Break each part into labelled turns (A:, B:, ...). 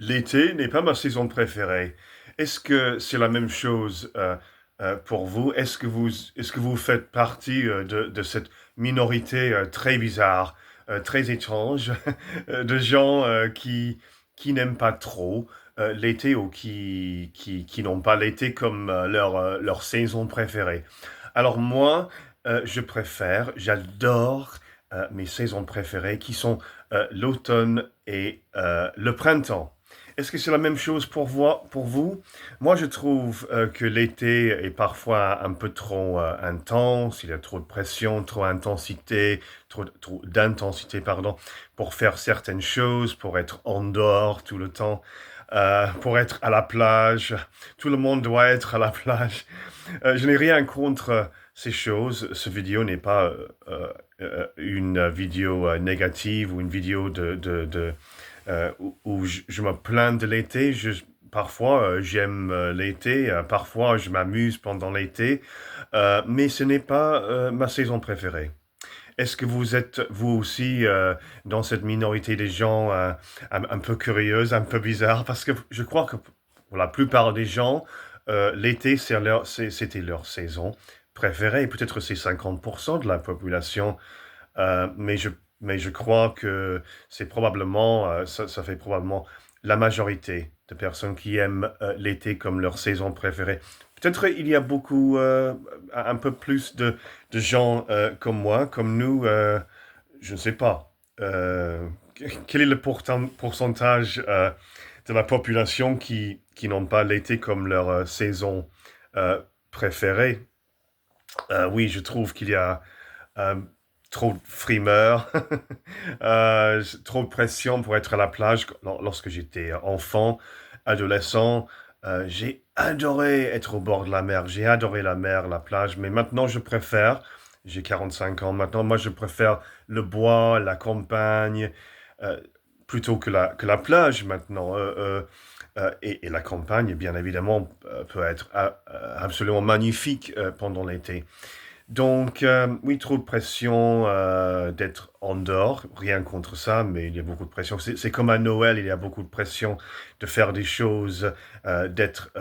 A: L'été n'est pas ma saison préférée. Est-ce que c'est la même chose pour vous? Est-ce que vous faites partie de cette minorité très bizarre, très étrange, de gens qui n'aiment pas trop l'été ou qui n'ont pas l'été comme leur saison préférée? Alors moi, j'adore mes saisons préférées qui sont l'automne et le printemps. Est-ce que c'est la même chose pour vous? Moi, je trouve que l'été est parfois un peu trop intense. Il y a trop de pression, trop d'intensité, trop d'intensité, pardon, pour faire certaines choses, pour être en dehors tout le temps, pour être à la plage. Tout le monde doit être à la plage. Je n'ai rien contre ces choses. Ce vidéo n'est pas une vidéo négative ou une vidéo où je me plains de l'été. Parfois, j'aime l'été, parfois, je m'amuse pendant l'été, mais ce n'est pas ma saison préférée. Est-ce que vous êtes, vous aussi, dans cette minorité des gens un peu curieuse, un peu bizarre? Parce que je crois que pour la plupart des gens, l'été, c'était leur saison préférée. Peut-être c'est 50% de la population, mais je crois que c'est probablement, ça fait probablement la majorité de personnes qui aiment l'été comme leur saison préférée. Peut-être il y a beaucoup, un peu plus de gens comme moi, comme nous, je ne sais pas. Quel est le pourcentage de la population qui n'ont pas l'été comme leur saison euh, préférée? Oui, je trouve qu'il y a euh, trop de frimeurs, trop de pression pour être à la plage. Lorsque j'étais enfant, adolescent, j'ai adoré être au bord de la mer. J'ai adoré la mer, la plage, mais maintenant j'ai 45 ans maintenant, moi je préfère le bois, la campagne, euh, plutôt que la plage maintenant. Et la campagne, bien évidemment, peut être absolument magnifique pendant l'été. Donc, oui, trop de pression d'être en dehors, rien contre ça, mais il y a beaucoup de pression. C'est comme à Noël, il y a beaucoup de pression de faire des choses, d'être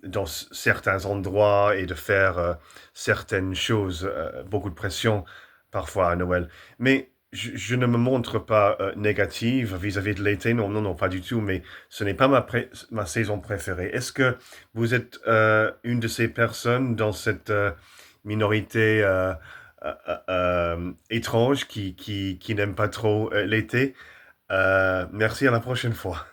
A: dans certains endroits et de faire certaines choses. Beaucoup de pression parfois à Noël. Mais je ne me montre pas négative vis-à-vis de l'été, non, non, non, pas du tout, mais ce n'est pas ma saison préférée. Est-ce que vous êtes une de ces personnes dans cette minorité étrange qui n'aime pas trop l'été? Merci, à la prochaine fois.